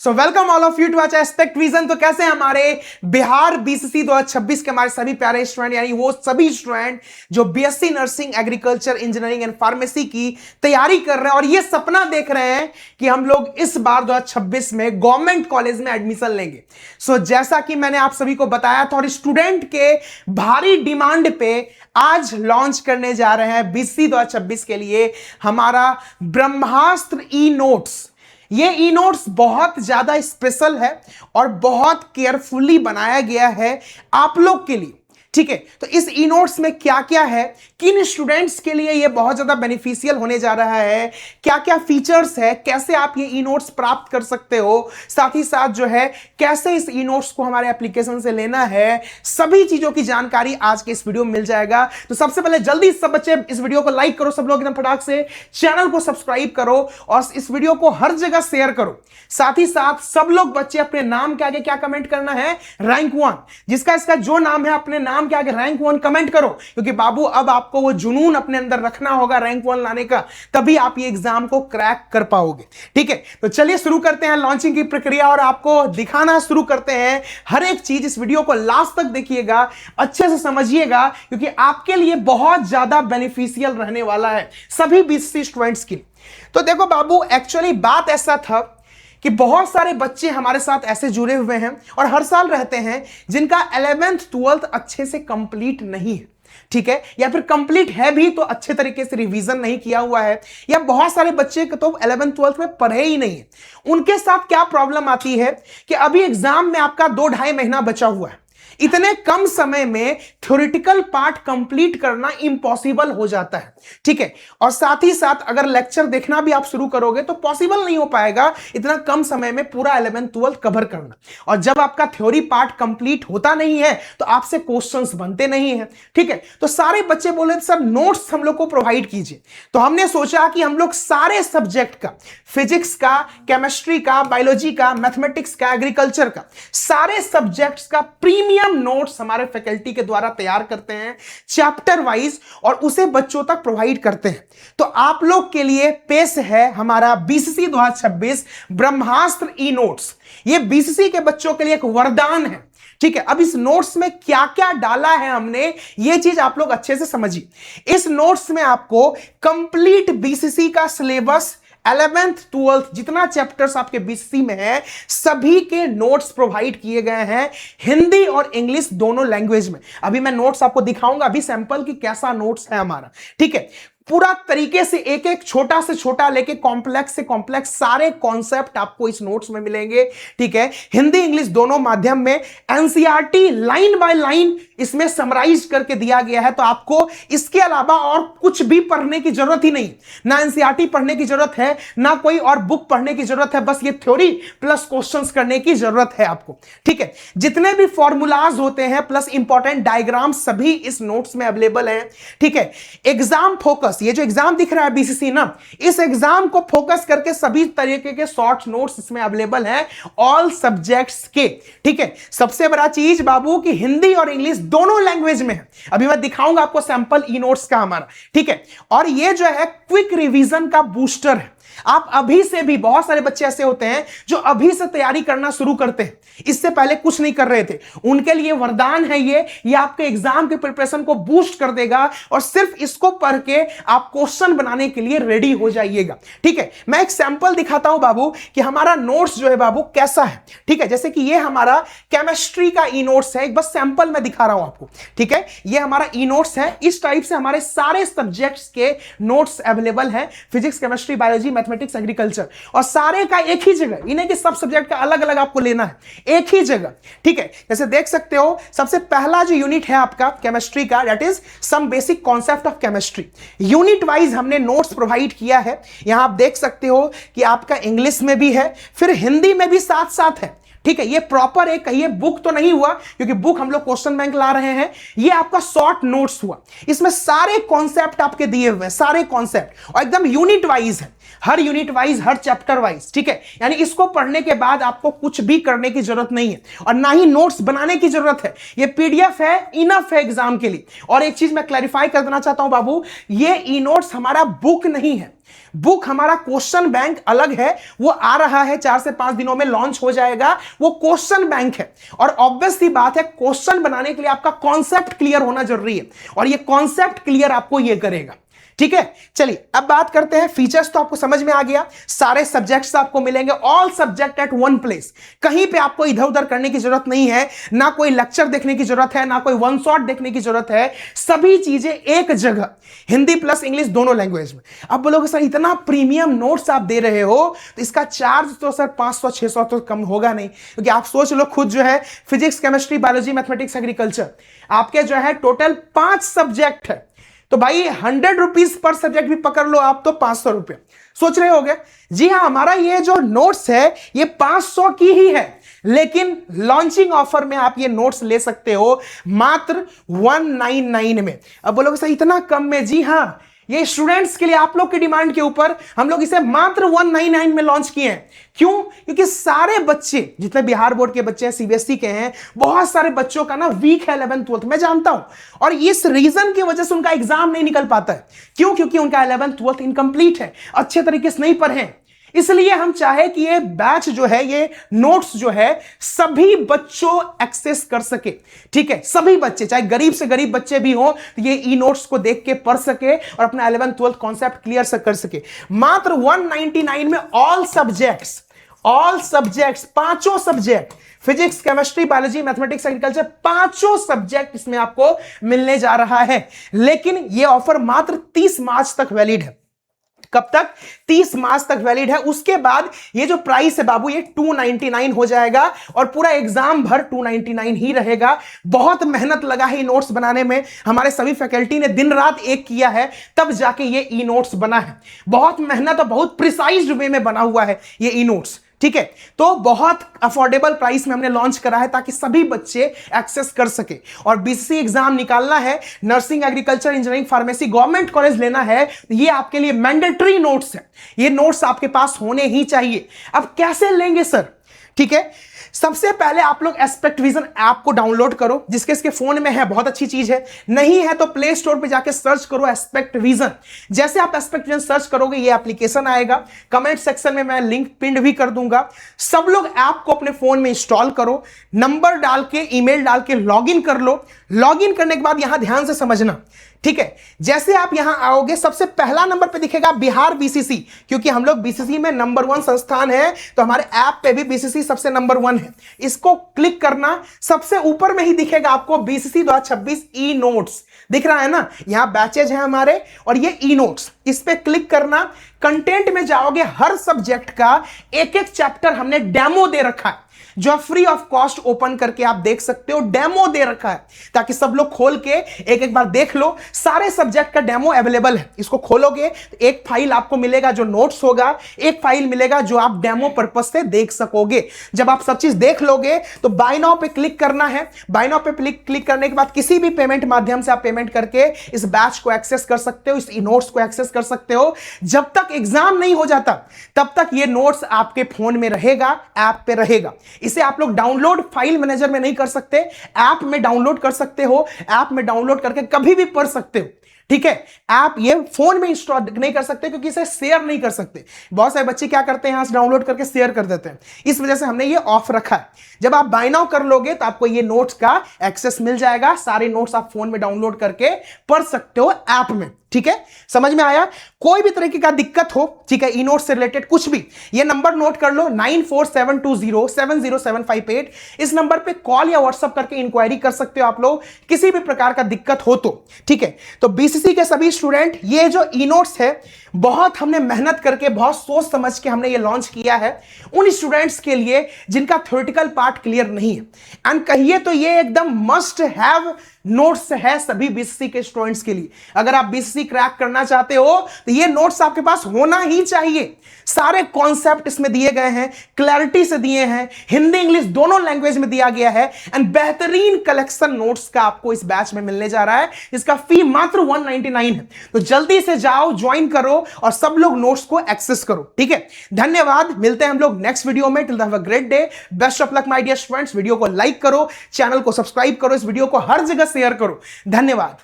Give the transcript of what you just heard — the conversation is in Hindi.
So welcome all of you to अच एस्पेक्ट विजन। तो कैसे हैं हमारे बिहार बीसीसी 2026 के हमारे सभी प्यारे स्टूडेंट, यानी वो सभी स्टूडेंट जो BSc nursing, agriculture, engineering and pharmacy की तैयारी कर रहे हैं और ये सपना देख रहे हैं कि हम लोग इस बार 2026 में गवर्नमेंट कॉलेज में एडमिशन लेंगे। सो जैसा कि मैंने आप सभी को बताया था और स्टूडेंट के भारी डिमांड पे आज लॉन्च करने जा रहे हैं बीसीसी 2026 के लिए हमारा ब्रह्मास्त्र ई नोट्स। ये ई नोट्स बहुत ज्यादा स्पेशल है और बहुत केयरफुली बनाया गया है आप लोग के लिए, ठीक है। तो इस ई नोट्स में क्या क्या है, किन स्टूडेंट्स के लिए ये बहुत ज्यादा बेनिफिशियल होने जा रहा है, क्या क्या फीचर्स है, कैसे आप ये ई नोट्स प्राप्त कर सकते हो, साथ ही साथ जो है कैसे इस ई नोट्स को हमारे एप्लीकेशन से लेना है, सभी चीजों की जानकारी आज के इस वीडियो में मिल जाएगा। तो सबसे पहले जल्दी सब बच्चे इस वीडियो को लाइक करो, सब लोग एकदम फटाक से, चैनल को सब्सक्राइब करो और इस वीडियो को हर जगह शेयर करो। साथ ही साथ सब लोग बच्चे अपने नाम के आगे क्या कमेंट करना है, रैंक 1। जिसका इसका जो नाम है अपने नाम के आगे रैंक 1 कमेंट करो, क्योंकि बाबू अब आपको वो जुनून अपने अंदर रखना होगा रैंक 1 लाने का, तभी आप ये एग्जाम को क्रैक कर पाओगे, ठीक है। तो चलिए शुरू करते हैं लॉन्चिंग की प्रक्रिया और आपको दिखाना शुरू करते हैं हर एक चीज। इस वीडियो को लास्ट तक देखिएगा, अच्छे से समझिएगा, क्योंकि आपके लिए बहुत ज्यादा बेनिफिशियल रहने वाला है सभी बीसीसी स्टूडेंट्स की। तो देखो बाबू, एक्चुअली बात ऐसा था कि बहुत सारे बच्चे हमारे साथ ऐसे जुड़े हुए हैं और हर साल रहते हैं जिनका 11th 12th अच्छे से कंप्लीट नहीं है, ठीक है, या फिर कंप्लीट है भी तो अच्छे तरीके से रिवीजन नहीं किया हुआ है, या बहुत सारे बच्चे तो 11th 12th में पढ़े ही नहीं है। उनके साथ क्या प्रॉब्लम आती है कि अभी एग्जाम में आपका 2-2.5 महीना बचा हुआ है, इतने कम समय में थ्योरेटिकल पार्ट कंप्लीट करना इंपॉसिबल हो जाता है, ठीक है। और साथ ही साथ अगर लेक्चर देखना भी आप शुरू करोगे तो पॉसिबल नहीं हो पाएगा इतना कम समय में पूरा 11th 12th कवर करना। और जब आपका थ्योरी पार्ट कंप्लीट होता नहीं है तो आपसे क्वेश्चंस बनते नहीं है, ठीक है। तो सारे बच्चे बोले सर नोट्स हम लोग को प्रोवाइड कीजिए। तो हमने सोचा कि हम लोग सारे सब्जेक्ट का, फिजिक्स का, केमिस्ट्री का, बायोलॉजी का, मैथमेटिक्स का, एग्रीकल्चर का, सारे सब्जेक्ट्स का प्रीमियम नोट्स हमारे फैकल्टी के द्वारा तैयार करते हैं चैप्टर वाइज और उसे बच्चों तक प्रोवाइड करते हैं। तो आप लोग के लिए पेश है हमारा बीसीसी 2026 ब्रह्मास्त्र ई नोट्स। ये बीसीसी के बच्चों के लिए एक वरदान है, ठीक है। अब इस नोट्स में क्या क्या डाला है हमने, ये चीज आप लोग अच्छे से समझिए। इस नोट्स में आपको कंप्लीट बीसीसी का सिलेबस 11th 12th जितना चैप्टर्स आपके बीसीसी में है सभी के नोट्स प्रोवाइड किए गए हैं हिंदी और इंग्लिश दोनों लैंग्वेज में। अभी मैं नोट्स आपको दिखाऊंगा अभी सैंपल की कैसा नोट्स है हमारा, ठीक है। पूरा तरीके से एक एक छोटा से छोटा लेके कॉम्प्लेक्स से कॉम्प्लेक्स सारे कॉन्सेप्ट आपको इस नोट्स में मिलेंगे, ठीक है। हिंदी इंग्लिश दोनों माध्यम में एनसीईआरटी लाइन बाय लाइन इसमें समराइज करके दिया गया है। तो आपको इसके अलावा और कुछ भी पढ़ने की जरूरत ही नहीं, ना एनसीईआरटी पढ़ने की जरूरत है, ना कोई और बुक पढ़ने की जरूरत है, बस ये थ्योरी प्लस क्वेश्चंस करने की जरूरत है आपको, ठीक है। जितने भी फॉर्मूलाज होते हैं प्लस इंपॉर्टेंट डायग्राम सभी इस नोट्स में अवेलेबल है, ठीक है। एग्जाम फोकस, ये जो एग्जाम दिख रहा है बीसीसी ना, इस एग्जाम को फोकस करके सभी तरीके के शॉर्ट नोट्स इसमें अवेलेबल हैं ऑल सब्जेक्ट्स के, ठीक है। सबसे बड़ा चीज बाबू की हिंदी और इंग्लिश दोनों लैंग्वेज में है। अभी मैं दिखाऊंगा आपको सैंपल ई नोट्स का हमारा, ठीक है। और ये जो है क्विक रिवीजन का बूस्टर है। आप अभी से भी, बहुत सारे बच्चे ऐसे होते हैं जो अभी से तैयारी करना शुरू करते हैं, इससे पहले कुछ नहीं कर रहे थे, उनके लिए वरदान है ये आपके एग्जाम के प्रिपरेशन को बूस्ट कर देगा और सिर्फ इसको पढ़ के आप क्वेश्चन बनाने के लिए रेडी हो जाइएगा, ठीक है। मैं एक सैंपल दिखाता हूं बाबू कि हमारा नोट्स जो है बाबू कैसा है, ठीक है। जैसे कि ये हमारा केमिस्ट्री का ई नोट्स है, एक बस सैंपल मैं दिखा रहा हूं आपको, ठीक है। ये हमारा ई नोट्स है। इस टाइप से हमारे सारे सब्जेक्ट्स के नोट्स अवेलेबल हैं, physics, chemistry, biology, mathematics, agriculture, और सारे का एक ही जगह, इन्हें कि सब सब्जेक्ट का अलग अलग आपको लेना है एक ही जगह, ठीक है। जैसे देख सकते हो सबसे पहला जो यूनिट है आपका केमिस्ट्री का, that is some basic concept of chemistry. Unit wise हमने नोट्स प्रोवाइड किया है। यहां आप देख सकते हो कि आपका इंग्लिश में भी है, फिर हिंदी में भी साथ साथ है, ठीक है। ये प्रॉपर एक कहिए बुक तो नहीं हुआ, क्योंकि बुक हम लोग क्वेश्चन बैंक ला रहे हैं, ये आपका शॉर्ट नोट्स हुआ। इसमें सारे कॉन्सेप्ट आपके दिए हुए हैं, सारे कॉन्सेप्ट, और एकदम यूनिट वाइज है, हर यूनिट वाइज, हर चैप्टर वाइज, ठीक है। यानी इसको पढ़ने के बाद आपको कुछ भी करने की जरूरत नहीं है और ना ही नोट्स बनाने की जरूरत है। ये पीडीएफ है, इनफ है एग्जाम के लिए। और एक चीज मैं क्लैरिफाई कर देना चाहता हूं बाबू, ये ई नोट्स हमारा बुक नहीं है, बुक हमारा क्वेश्चन बैंक अलग है, वो आ रहा है 4 से 5 दिनों में लॉन्च हो जाएगा, वो क्वेश्चन बैंक है। और ऑब्वियस सी बात है, क्वेश्चन बनाने के लिए आपका कॉन्सेप्ट क्लियर होना जरूरी है, और ये कॉन्सेप्ट क्लियर आपको ये करेगा। ठीक है, चलिए अब बात करते हैं फीचर्स। तो आपको समझ में आ गया, सारे सब्जेक्ट्स आपको मिलेंगे, all subject at one place. कहीं पे आपको इधर उधर करने की जरूरत नहीं है, ना कोई लेक्चर देखने की जरूरत है, ना कोई वन शॉट देखने की जरूरत है, सभी चीजें एक जगह, हिंदी प्लस इंग्लिश दोनों लैंग्वेज में। अब बोलोगे सर इतना प्रीमियम नोट्स आप दे रहे हो, तो इसका चार्ज तो सर 500-600 तो कम होगा नहीं, क्योंकि आप सोच लो खुद जो है, physics, chemistry, biology, mathematics, agriculture, आपके जो है टोटल 5 सब्जेक्ट है, तो भाई 100 रुपीज पर सब्जेक्ट भी पकड़ लो आप तो 500 रुपए। सोच रहे होगे, जी हाँ, हमारा ये जो नोट्स है ये 500 की ही है, लेकिन लॉन्चिंग ऑफर में आप ये नोट्स ले सकते हो मात्र 199 में। अब बोलोगे सर इतना कम में? जी हाँ, ये स्टूडेंट्स के लिए, आप लोग की डिमांड के ऊपर हम लोग इसे मात्र 199 में लॉन्च किए हैं। क्यों? क्योंकि सारे बच्चे, जितने बिहार बोर्ड के बच्चे हैं, सीबीएसई के हैं, बहुत सारे बच्चों का ना वीक है 11th 12th, मैं जानता हूं, और इस रीजन की वजह से उनका एग्जाम नहीं निकल पाता है। क्यों? क्योंकि उनका 11th 12th इनकम्प्लीट है, अच्छे तरीके से नहीं पढ़े हैं। इसलिए हम चाहे कि ये बैच जो है, ये नोट्स जो है, सभी बच्चों एक्सेस कर सके। ठीक है, सभी बच्चे, चाहे गरीब से गरीब बच्चे भी हो, तो ये ई नोट्स को देख के पढ़ सके और अपना 11th 12th कॉन्सेप्ट क्लियर कर सके। मात्र 199 में ऑल सब्जेक्ट्स, पांचों subject, physics, chemistry, biology, mathematics, agriculture, पांचों सब्जेक्ट इसमें आपको मिलने जा रहा है। लेकिन यह ऑफर मात्र 30 मार्च तक वैलिड है। कब तक? 30 मार्च तक वैलिड है। उसके बाद ये जो प्राइस है बाबू, ये 299 हो जाएगा, और पूरा एग्जाम भर 299 ही रहेगा। बहुत मेहनत लगा है ई नोट्स बनाने में, हमारे सभी फैकल्टी ने दिन रात एक किया है, तब जाके ये ई नोट्स बना है। बहुत मेहनत और बहुत प्रिसाइज वे में बना हुआ है ये ई नोट्स। ठीक है, तो बहुत अफोर्डेबल प्राइस में हमने लॉन्च करा है, ताकि सभी बच्चे एक्सेस कर सके। और बीसीसी एग्जाम निकालना है, nursing, agriculture, engineering, pharmacy, government college लेना है, ये आपके लिए मैंडेटरी नोट्स है। ये नोट्स आपके पास होने ही चाहिए। अब कैसे लेंगे सर? ठीक है, सबसे पहले आप लोग एस्पेक्ट विजन ऐप को डाउनलोड करो, जिसके इसके फोन में है, बहुत अच्छी चीज है। नहीं है तो प्ले स्टोर पे जाके सर्च करो एस्पेक्ट विजन। जैसे आप एस्पेक्ट विजन सर्च करोगे, ये एप्लीकेशन आएगा। कमेंट सेक्शन में मैं लिंक पिन भी कर दूंगा। सब लोग ऐप को अपने फोन में इंस्टॉल करो, नंबर डाल के, ईमेल डाल के लॉगिन कर लो। लॉगिन करने के बाद यहां ध्यान से समझना, ठीक है, जैसे आप यहां आओगे, सबसे पहला नंबर पे दिखेगा बिहार बीसीसी, क्योंकि हम लोग बीसीसी में नंबर 1 संस्थान है, तो हमारे ऐप पे भी बीसीसी सबसे नंबर 1 है। इसको क्लिक करना, सबसे ऊपर में ही दिखेगा आपको बीसीसी 2026 ई नोट्स दिख रहा है ना, यहां बैचेज है हमारे, और ये ई नोट्स, इस पे क्लिक करना। कंटेंट में जाओगे, हर सब्जेक्ट का एक एक चैप्टर हमने डेमो दे रखा है, जो फ्री ऑफ कॉस्ट ओपन करके आप देख सकते हो। डेमो दे रखा है, ताकि सब लोग खोल के एक एक बार देख लो। सारे सब्जेक्ट का डेमो अवेलेबल है। इसको खोलोगे तो एक फाइल आपको मिलेगा जो नोट्स होगा, एक फाइल मिलेगा जो आप डेमो पर्पस से देख सकोगे। जब आप सब चीज देख लोगे तो बाय नाउ पे क्लिक करना है। बाय नाउ पे क्लिक करने के बाद किसी भी पेमेंट माध्यम से आप पेमेंट करके इस बैच को एक्सेस कर सकते हो, इस नोट्स को एक्सेस कर सकते हो। जब तक एग्जाम नहीं हो जाता तब तक ये नोट्स आपके फोन में रहेगा, ऐप पे रहेगा। इसे आप लोग डाउनलोड फाइल मैनेजर में नहीं कर सकते, ऐप में डाउनलोड कर सकते हो। ऐप में डाउनलोड करके कभी भी पढ़ सकते हो। ठीक है, आप ये फोन में इंस्टॉल नहीं कर सकते, क्योंकि इसे शेयर नहीं कर सकते। बहुत सारे बच्चे क्या करते हैं, यहां से डाउनलोड करके शेयर कर देते हैं। इस वजह से हमने ये ऑफ रखा है। जब आप बाय नाउ कर लोगे तो आपको ये नोट्स का एक्सेस मिल जाएगा। सारे नोट्स आप फोन में डाउनलोड करके पढ़ सकते हो ऐप में। ठीक है, समझ में आया? कोई भी तरीके का दिक्कत हो, ठीक है, ई नोट से रिलेटेड कुछ भी, ये नंबर नोट कर लो, 9472070758। इस नंबर पे कॉल या व्हाट्सएप करके इंक्वायरी कर सकते हो आप लोग, किसी भी प्रकार का दिक्कत हो तो। ठीक है, तो बीसीसी के सभी स्टूडेंट, ये जो ई नोट्स है, बहुत हमने मेहनत करके, बहुत सोच समझ के हमने ये लॉन्च किया है उन स्टूडेंट्स के लिए जिनका थ्योरेटिकल पार्ट क्लियर नहीं है। एंड कहिए तो ये एकदम मस्ट हैव नोट्स है सभी बीसीसी के स्टूडेंट्स के लिए। अगर आप बीसीसी क्रैक करना चाहते हो तो ये नोट्स आपके पास होना ही चाहिए। सारे कॉन्सेप्ट इसमें दिए गए हैं, क्लैरिटी से दिए हैं, हिंदी इंग्लिश दोनों लैंग्वेज में दिया गया है। एंड बेहतरीन कलेक्शन नोट्स का आपको इस बैच में मिलने जा रहा है। इसका फी मात्र 199 है। तो जल्दी से जाओ, ज्वाइन करो और सब लोग नोट्स को एक्सेस करो। ठीक है, धन्यवाद। मिलते हैं हम लोग नेक्स्ट वीडियो में। Till then have a great day, best of luck my dear students. Video को लाइक करो, चैनल को सब्सक्राइब करो, इस वीडियो को हर जगह शेयर करो। धन्यवाद।